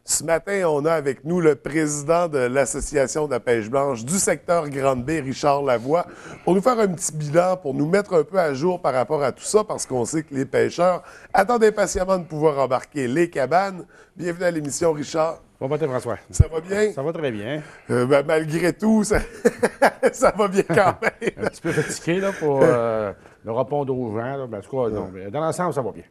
Ce matin, on a avec nous le président de l'Association de la pêche blanche du secteur Grande-Baie, Richard Lavoie, pour nous faire un petit bilan, pour nous mettre un peu à jour par rapport à tout ça, parce qu'on sait que les pêcheurs attendent impatiemment de pouvoir embarquer les cabanes. Bienvenue à l'émission, Richard. Bon matin, François. Ça va bien? Ça va très bien. Malgré tout, ça, ça va bien quand même. Un petit peu fatigué là, pour le répondre aux gens. Là. Ben, en tout cas, non, mais dans l'ensemble, ça va bien.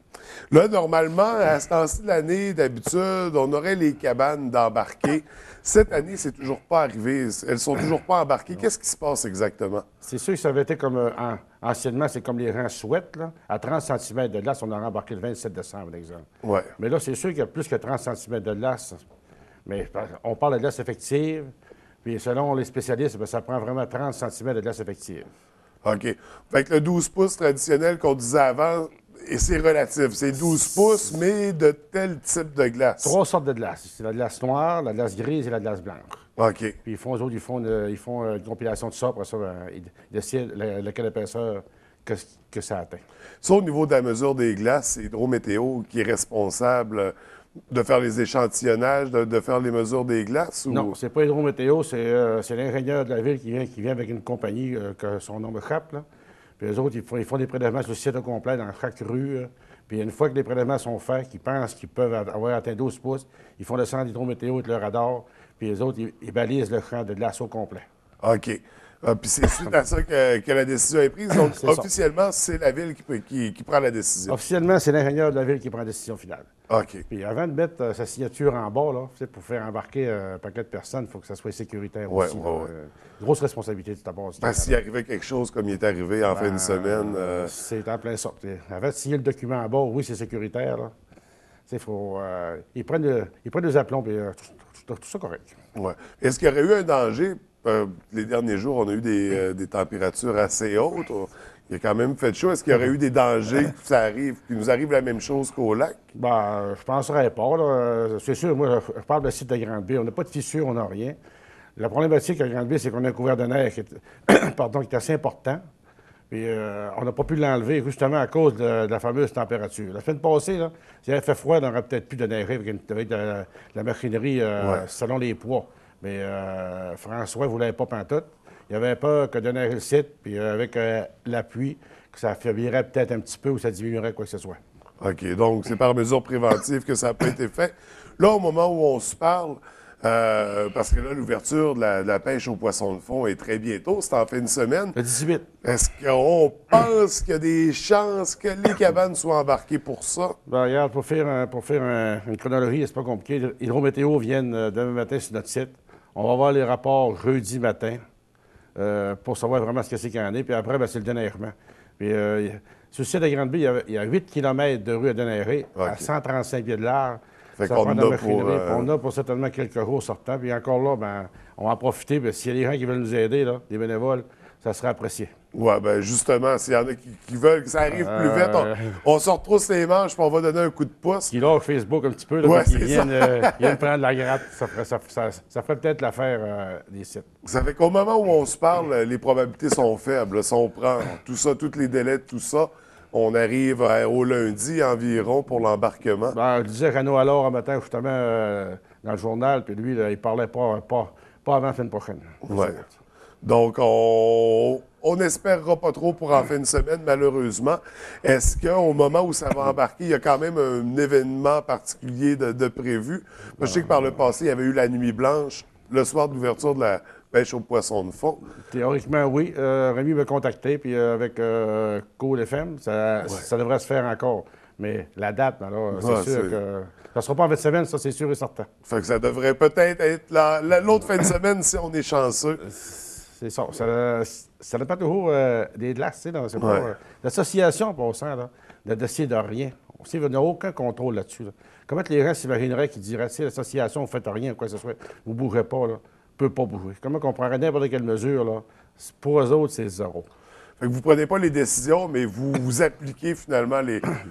Là, normalement, à ce temps-ci de l'année, d'habitude, on aurait les cabanes d'embarquer. Cette année, c'est toujours pas arrivé. Elles sont toujours pas embarquées. Qu'est-ce qui se passe exactement? C'est sûr que ça avait été comme anciennement, c'est comme les rangs souhaitent. Là. À 30 cm de glace, on aurait embarqué le 27 décembre, par exemple. Ouais. Mais là, c'est sûr qu'il y a plus que 30 cm de glace. Mais on parle de glace effective. Puis selon les spécialistes, bien, ça prend vraiment 30 cm de glace effective. OK. Fait que le 12 pouces traditionnel qu'on disait avant, et c'est relatif. C'est 12 pouces, mais de tel type de glace. 3 sortes de glace. C'est la glace noire, la glace grise et la glace blanche. OK. Puis ils font une compilation de ça, après ça, ils décident lequel épaisseur que ça atteint. Ça, au niveau de la mesure des glaces, c'est Hydro-Météo qui est responsable de faire les échantillonnages, de faire les mesures des glaces? Ou... Non, c'est pas Hydro-Météo, c'est l'ingénieur de la ville qui vient avec une compagnie que son nom échappe, là. Puis eux autres, ils font des prélèvements sur le site au complet dans chaque rue. Puis une fois que les prélèvements sont faits, qu'ils pensent qu'ils peuvent avoir atteint 12 pouces, ils font descendre l'Hydro-Météo avec le radar, puis les autres, ils balisent le champ de glace au complet. OK. Puis c'est suite à ça que la décision est prise. Donc, C'est ça. officiellement, c'est la ville qui prend la décision. Officiellement, c'est l'ingénieur de la ville qui prend la décision finale. OK. Puis avant de mettre sa signature en bas, là, pour faire embarquer un paquet de personnes, il faut que ça soit sécuritaire Ouais, aussi. ouais, là. ouais. Grosse responsabilité de ta part. Parce s'il arrivait quelque chose comme il est arrivé en fin de semaine... C'est en plein ça. Avant de signer le document en bas, oui, c'est sécuritaire. Là. Ils prennent des aplombs, puis tout ça correct. Ouais. Est-ce qu'il y aurait eu un danger? Les derniers jours, on a eu des températures assez hautes. Il a quand même fait chaud. Est-ce qu'il y aurait eu des dangers que ça arrive, qu'il nous arrive la même chose qu'au lac? Ben, je penserais pas. Là. C'est sûr, moi, je parle de site de Grande-Baie. On n'a pas de fissures, on n'a rien. La problématique à Grande-Baie, c'est qu'on a un couvert de neige qui est assez important. Puis on n'a pas pu l'enlever justement à cause de la fameuse température. La semaine passée, là, s'il avait fait froid, on aurait peut-être pu de neiger avec de la machinerie selon les poids. Mais François ne voulait pas pantoute. Il avait peur que de neiger le site, puis avec la pluie, que ça affaiblirait peut-être un petit peu ou ça diminuerait quoi que ce soit. OK. Donc, c'est par mesure préventive que ça n'a pas été fait. Là, au moment où on se parle, parce que là, l'ouverture de la pêche aux poissons de fond est très bientôt, c'est en fin de semaine. Le 18. Est-ce qu'on pense qu'il y a des chances que les cabanes soient embarquées pour ça? Ben, regarde, pour faire une chronologie, c'est pas compliqué. Hydro-Météo viennent demain matin sur notre site. On va voir les rapports jeudi matin pour savoir vraiment ce que c'est qu'il y en a. Puis après, ben, c'est le déneigement. Puis sur le site de Grande-Baie, il y a 8 km de rue à déneiger, à 135 pieds de large. Fait Ça qu'on prend de a la machinerie, pour, puis on a pour certainement quelques jours sortants. Puis encore là, ben, on va en profiter. Puis s'il y a des gens qui veulent nous aider, là, des bénévoles, ça sera apprécié. Oui, bien justement, s'il y en a qui veulent que ça arrive plus vite, on se retrousse les manches puis on va donner un coup de pouce. Qui lâche Facebook un petit peu, là, Ouais, puis qui c'est viennent prendre la gratte. Ça ferait peut-être l'affaire des sites. Ça fait qu'au moment où on se parle, les probabilités sont faibles. Si on prend tout ça, tous les délais de tout ça, on arrive au lundi environ pour l'embarquement. Ben, je disais Renaud alors un matin, justement, dans le journal, puis lui, là, il parlait pas avant la semaine prochaine. Ouais. Donc, on n'espérera pas trop pour en fin de semaine, malheureusement. Est-ce qu'au moment où ça va embarquer, il y a quand même un événement particulier de prévu? Je sais que par le passé, il y avait eu la nuit blanche, le soir de l'ouverture de la pêche aux poissons de fond. Théoriquement, oui. Rémi m'a contacté, puis avec Cool FM, ça devrait se faire encore. Mais la date, alors, c'est sûr que ça ne sera pas en fin de semaine, ça, c'est sûr et certain. Fait que ça devrait peut-être être l'autre fin de semaine si on est chanceux. C'est ça. Ça dépend toujours des glaces, tu sais. C'est pas l'association, en passant, là, de décider de rien. On n'a aucun contrôle là-dessus. Là. Comment les gens s'imagineraient qu'ils diraient, si l'association, vous ne faites rien, quoi que ce soit, vous ne bougerez pas, là, ne peut pas bouger. Comment on prendrait n'importe quelle mesure, là, pour eux autres, c'est zéro. Fait que vous ne prenez pas les décisions, mais vous appliquez finalement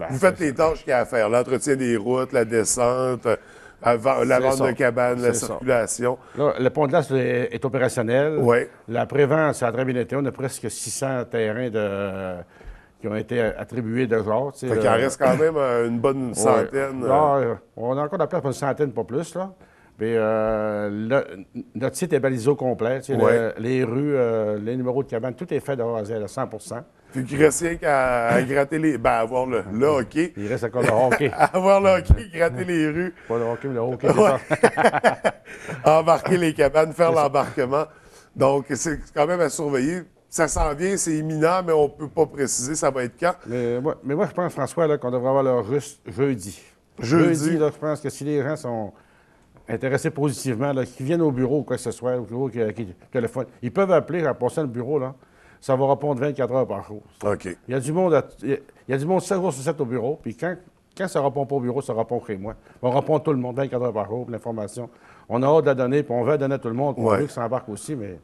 vous faites les tâches qu'il y a à faire. L'entretien des routes, la descente, la vente de cabanes, la circulation. Là, le pont de glace est opérationnel. Oui. La prévente, ça a très bien été. On a presque 600 terrains qui ont été attribués de genre. Fait qu'il en reste quand même une bonne centaine. Là, on a encore de la place pour une centaine, pas plus, là. Puis, notre site est balisé au complet. Les rues, les numéros de cabane, tout est fait de A à Z à 100 Puis qu'il reste rien qu'à gratter les... Ben, avoir le hockey. Il reste encore le hockey. Avoir le hockey, gratter les rues. Pas le hockey, mais le hockey. Embarquer les cabanes, faire l'embarquement. Donc, c'est quand même à surveiller. Ça s'en vient, c'est imminent, mais on ne peut pas préciser ça va être quand. Mais moi, je pense, François, là, qu'on devrait avoir le russe jeudi. Jeudi, là, je pense que si les gens sont intéressés positivement, qu'ils viennent au bureau ou quoi que ce soit, au bureau qui téléphone, ils peuvent appeler en passant le bureau, là. Ça va répondre 24 heures par jour. OK. Il y a du monde, il y a du monde 7 jours sur 7 au bureau, puis quand ça ne répond pas au bureau, ça répond chez moi. On répond tout le monde 24 heures par jour, l'information. On a hâte de la donner, puis on veut la donner à tout le monde, puis on veut que ça embarque aussi, mais...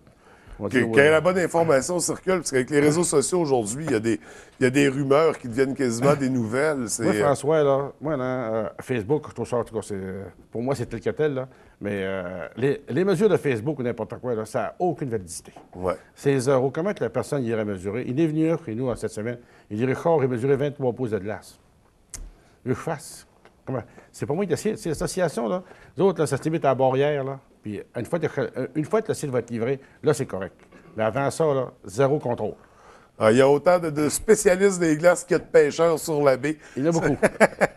Quand la bonne information circule, parce qu'avec les réseaux sociaux aujourd'hui, il y a des rumeurs qui deviennent quasiment des nouvelles. Moi, François, là, Facebook, je trouve ça, en tout cas, pour moi, c'est tel que tel, là. Mais les mesures de Facebook ou n'importe quoi, là, ça n'a aucune validité. Ouais. C'est zéro. Comment que la personne irait mesurer? Il est venu chez nous cette semaine. Il dit, Richard, il mesurait 23 pouces de glace. Je fasse. Comment? C'est pas moi qui décide. C'est l'association, là. Les autres, là, ça se limite à la barrière, là. Puis une fois que le site va être livré, là, c'est correct. Mais avant ça, là, zéro contrôle. Il y a autant de spécialistes des glaces qu'il y a de pêcheurs sur la baie. Il y en a beaucoup.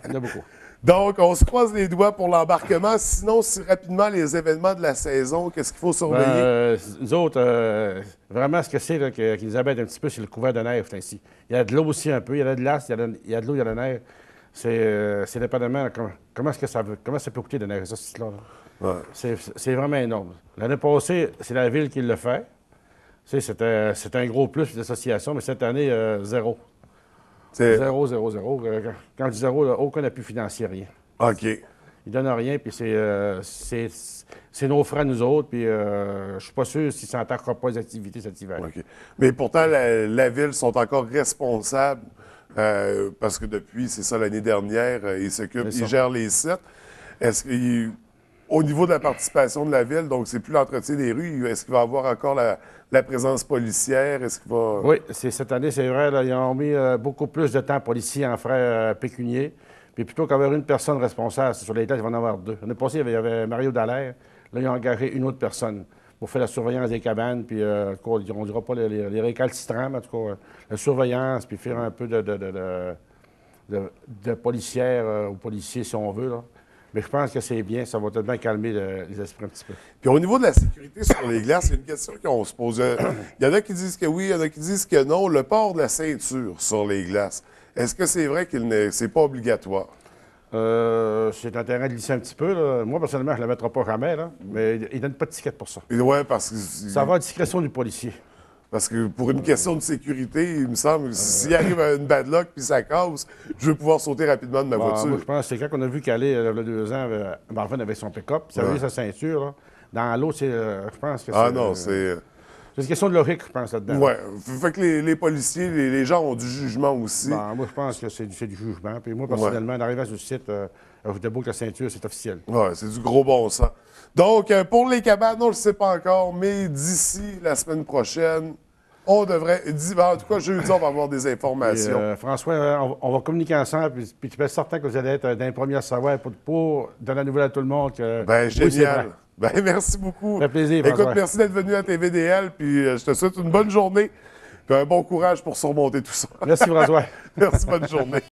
Il y en a beaucoup. Donc, on se croise les doigts pour l'embarquement. Sinon, si rapidement les événements de la saison, qu'est-ce qu'il faut surveiller? Nous autres, vraiment, ce que c'est qui nous embête un petit peu, c'est le couvert de neige, ainsi. Il y a de l'eau aussi un peu. Il y a de glace, il y a de l'eau, il y a de la neige. C'est dépendamment comment ça peut coûter de neige, ça, ce site-là. Ouais. C'est vraiment énorme. L'année passée, c'est la ville qui l'a fait. C'était un gros plus d'association, mais cette année, zéro. Zéro, zéro, zéro. Quand je dis zéro, là, aucun appui financier, rien. OK. Ils ne donnent rien, puis c'est nos frais, nous autres, puis je suis pas sûr s'ils ne s'attaqueront pas aux activités cet hiver. OK. Mais pourtant, la ville sont encore responsables, parce que depuis, c'est ça, l'année dernière, ils s'occupent, ils gèrent les sites. Est-ce qu'au niveau de la participation de la ville, donc c'est plus l'entretien des rues, est-ce qu'il va y avoir encore la présence policière? Est-ce qu'il va... Oui, cette année, c'est vrai, là, ils ont mis beaucoup plus de temps policiers en frais pécuniers. Puis plutôt qu'avoir une personne responsable sur les glaces, il va en avoir deux. L'année passée, il y avait Mario Dallaire. Là, ils ont engagé une autre personne pour faire la surveillance des cabanes, puis on ne dira pas les récalcitrants, mais en tout cas, la surveillance, puis faire un peu de policière ou policier, si on veut, là. Mais je pense que c'est bien, ça va peut-être bien calmer les esprits un petit peu. Puis au niveau de la sécurité sur les glaces, il y a une question qu'on se pose. Il y en a qui disent que oui, il y en a qui disent que non. Le port de la ceinture sur les glaces, est-ce que c'est vrai que c'est pas obligatoire? C'est un terrain de glisser un petit peu, là. Moi, personnellement, je ne la mettrai pas jamais, là. Mais ils ne donnent pas de ticket pour ça. Oui, parce que... Ça va à la discrétion du policier. Parce que pour une question de sécurité, il me semble que s'il arrive une bad luck puis ça casse, je veux pouvoir sauter rapidement de ma voiture. Moi, je pense que c'est quand on a vu qu'aller, il y a 2 ans, Marvin avec son pick-up, ça avait sa ceinture, là. Dans l'eau, je pense que c'est... Ah non, c'est... C'est une question de logique, je pense, là-dedans. Oui. Fait que les policiers, les gens ont du jugement aussi. Moi, je pense que c'est du jugement. Puis moi, personnellement, en arrivant sur le site, je debout que la ceinture, c'est officiel. Oui, c'est du gros bon sens. Donc, pour les cabanes, on ne le sait pas encore, mais d'ici la semaine prochaine, on devrait... En tout cas, jeudi, on va avoir des informations. Et, François, on va communiquer ensemble, puis tu peux être certain que vous allez être dans les premiers à savoir pour donner la nouvelle à tout le monde. Que, génial. Merci beaucoup. Ça fait plaisir, François. Écoute, merci d'être venu à TVDL, puis je te souhaite une bonne journée, puis un bon courage pour surmonter tout ça. Merci, François. Merci, bonne journée.